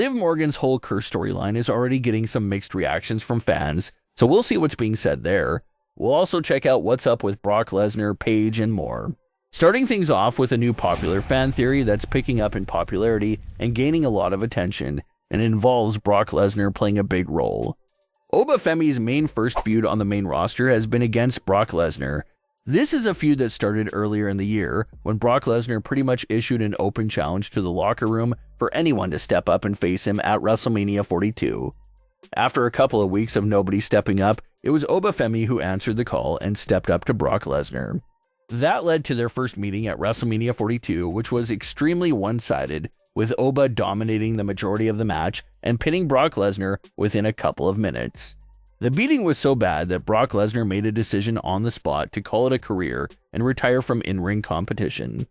Liv Morgan's whole curse storyline is already getting some mixed reactions from fans, so we'll see what's being said there. We'll also check out what's up with Brock Lesnar, Paige, and more. Starting things off with a new popular fan theory that's picking up in popularity and gaining a lot of attention, and it involves Brock Lesnar playing a big role. Oba Femi's main first feud on the main roster has been against Brock Lesnar. This is a feud that started earlier in the year, when Brock Lesnar pretty much issued an open challenge to the locker room for anyone to step up and face him at WrestleMania 42. After a couple of weeks of nobody stepping up, it was Oba Femi who answered the call and stepped up to Brock Lesnar. That led to their first meeting at WrestleMania 42, which was extremely one-sided, with Oba dominating the majority of the match and pinning Brock Lesnar within a couple of minutes. The beating was so bad that Brock Lesnar made a decision on the spot to call it a career and retire from in-ring competition.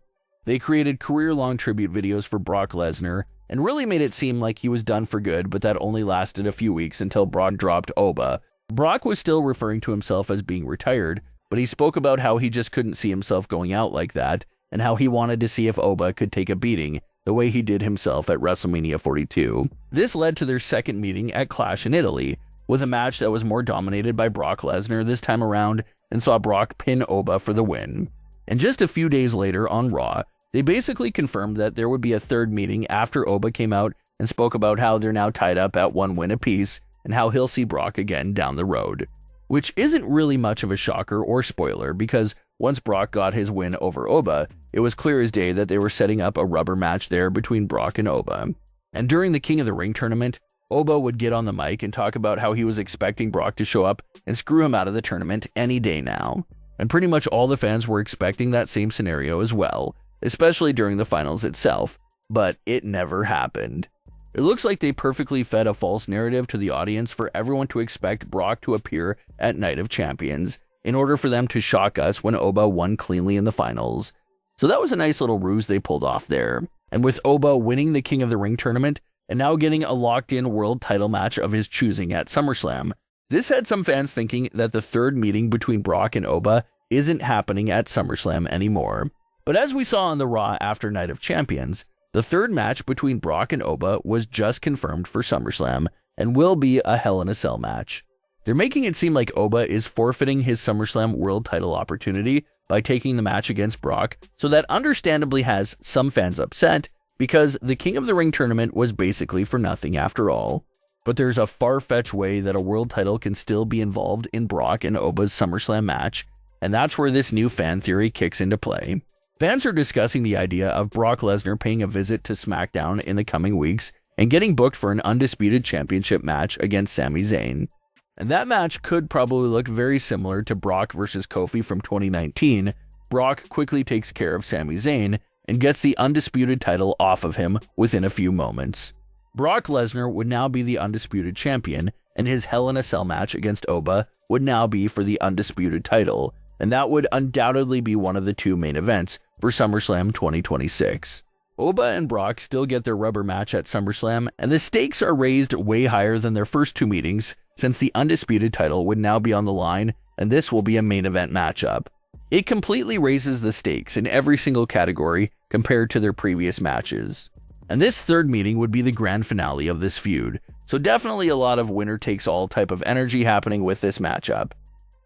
They created career-long tribute videos for Brock Lesnar and really made it seem like he was done for good, but that only lasted a few weeks until Brock dropped Oba. Brock was still referring to himself as being retired, but he spoke about how he just couldn't see himself going out like that, and how he wanted to see if Oba could take a beating the way he did himself at WrestleMania 42. This led to their second meeting at Clash in Italy, with a match that was more dominated by Brock Lesnar this time around and saw Brock pin Oba for the win. And just a few days later on Raw, they basically confirmed that there would be a third meeting after Oba came out and spoke about how they're now tied up at 1 win apiece and how he'll see Brock again down the road. Which isn't really much of a shocker or spoiler, because once Brock got his win over Oba, it was clear as day that they were setting up a rubber match there between Brock and Oba. And during the King of the Ring tournament, Oba would get on the mic and talk about how he was expecting Brock to show up and screw him out of the tournament any day now. And pretty much all the fans were expecting that same scenario as well, especially during the finals itself, but it never happened. It looks like they perfectly fed a false narrative to the audience for everyone to expect Brock to appear at Night of Champions, in order for them to shock us when Oba won cleanly in the finals. So that was a nice little ruse they pulled off there. And with Oba winning the King of the Ring tournament, and now getting a locked-in world title match of his choosing at Summerslam, this had some fans thinking that the third meeting between Brock and Oba isn't happening at SummerSlam anymore. But as we saw on the Raw after Night of Champions, the third match between Brock and Oba was just confirmed for SummerSlam, and will be a Hell in a Cell match. They're making it seem like Oba is forfeiting his SummerSlam world title opportunity by taking the match against Brock, so that understandably has some fans upset, because the King of the Ring tournament was basically for nothing after all. But there's a far-fetched way that a world title can still be involved in Brock and Oba's SummerSlam match, and that's where this new fan theory kicks into play. Fans are discussing the idea of Brock Lesnar paying a visit to Smackdown in the coming weeks and getting booked for an undisputed championship match against Sami Zayn. And that match could probably look very similar to Brock vs. Kofi from 2019. Brock quickly takes care of Sami Zayn and gets the undisputed title off of him within a few moments. Brock Lesnar would now be the undisputed champion, and his Hell in a Cell match against Oba would now be for the undisputed title, and that would undoubtedly be one of the two main events for SummerSlam 2026. Oba and Brock still get their rubber match at SummerSlam, and the stakes are raised way higher than their first two meetings, since the undisputed title would now be on the line, and this will be a main event matchup. It completely raises the stakes in every single category compared to their previous matches. And this third meeting would be the grand finale of this feud, so definitely a lot of winner-takes-all type of energy happening with this matchup.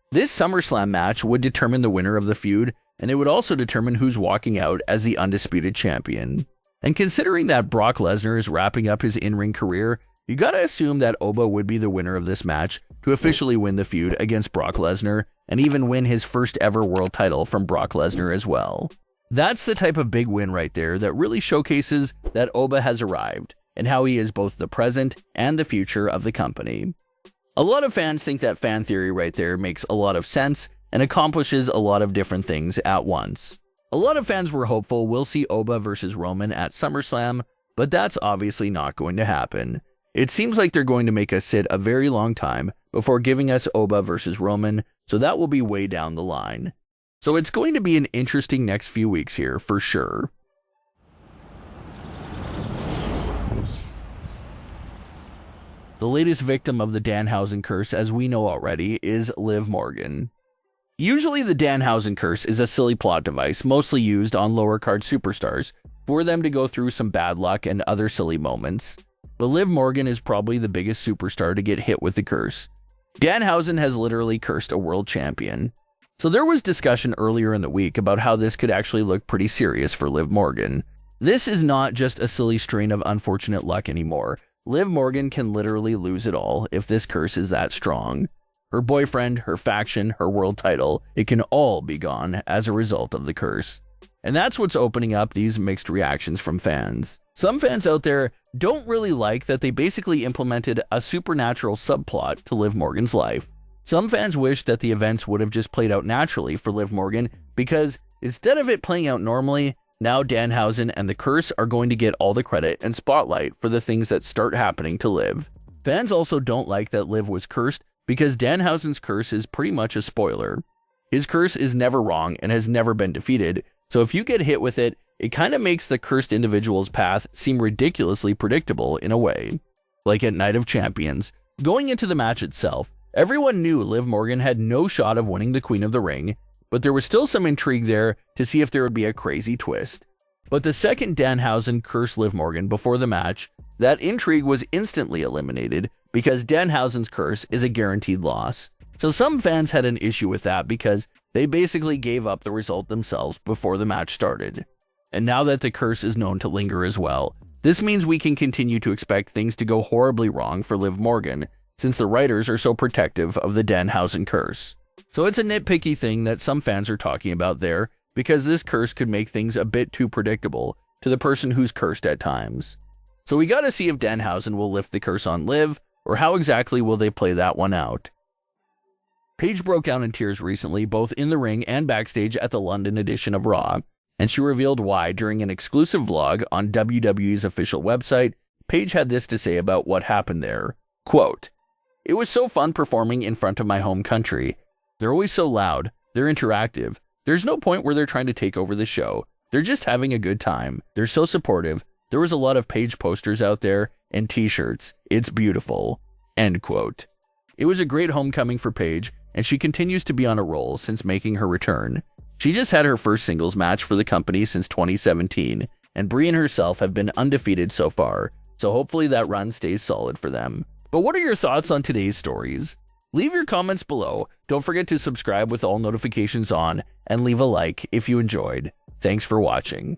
This SummerSlam match would determine the winner of the feud, and it would also determine who's walking out as the undisputed champion. And considering that Brock Lesnar is wrapping up his in-ring career, you gotta assume that Oba would be the winner of this match to officially win the feud against Brock Lesnar, and even win his first ever world title from Brock Lesnar as well. That's the type of big win right there that really showcases that Oba has arrived, and how he is both the present and the future of the company. A lot of fans think that fan theory right there makes a lot of sense, and accomplishes a lot of different things at once. A lot of fans were hopeful we'll see Oba versus Roman at SummerSlam, but that's obviously not going to happen. It seems like they're going to make us sit a very long time before giving us Oba versus Roman, so that will be way down the line. So it's going to be an interesting next few weeks here, for sure. The latest victim of the Danhausen curse, as we know already, is Liv Morgan. Usually the Danhausen curse is a silly plot device, mostly used on lower card superstars, for them to go through some bad luck and other silly moments. but Liv Morgan is probably the biggest superstar to get hit with the curse. Danhausen has literally cursed a world champion. So there was discussion earlier in the week about how this could actually look pretty serious for Liv Morgan. This is not just a silly strain of unfortunate luck anymore. Liv Morgan can literally lose it all if this curse is that strong. Her boyfriend, her faction, her world title, it can all be gone as a result of the curse. And that's what's opening up these mixed reactions from fans. Some fans out there don't really like that they basically implemented a supernatural subplot to Liv Morgan's life. Some fans wish that the events would have just played out naturally for Liv Morgan because instead of it playing out normally, now Danhausen and the curse are going to get all the credit and spotlight for the things that start happening to Liv. Fans also don't like that Liv was cursed because Danhausen's curse is pretty much a spoiler. His curse is never wrong and has never been defeated, so if you get hit with it, it kind of makes the cursed individual's path seem ridiculously predictable in a way. Like at Night of Champions, going into the match itself, everyone knew Liv Morgan had no shot of winning the Queen of the Ring, but there was still some intrigue there to see if there would be a crazy twist. But the second Danhausen cursed Liv Morgan before the match, that intrigue was instantly eliminated because Danhausen's curse is a guaranteed loss. So some fans had an issue with that because they basically gave up the result themselves before the match started. And now that the curse is known to linger as well, this means we can continue to expect things to go horribly wrong for Liv Morgan, since the writers are so protective of the Danhausen curse. So it's a nitpicky thing that some fans are talking about there, because this curse could make things a bit too predictable to the person who's cursed at times. So we gotta see if Danhausen will lift the curse on Liv, or how exactly will they play that one out. Paige broke down in tears recently, both in the ring and backstage at the London edition of Raw, and she revealed why during an exclusive vlog on WWE's official website. Paige had this to say about what happened there. Quote, "It was so fun performing in front of my home country. They're always so loud, they're interactive. There's no point where they're trying to take over the show. They're just having a good time. They're so supportive. There was a lot of Paige posters out there and t-shirts. It's beautiful." End quote. It was a great homecoming for Paige, and she continues to be on a roll since making her return. She just had her first singles match for the company since 2017, and Brie and herself have been undefeated so far, so hopefully that run stays solid for them. But what are your thoughts on today's stories? Leave your comments below, don't forget to subscribe with all notifications on, and leave a like if you enjoyed. Thanks for watching.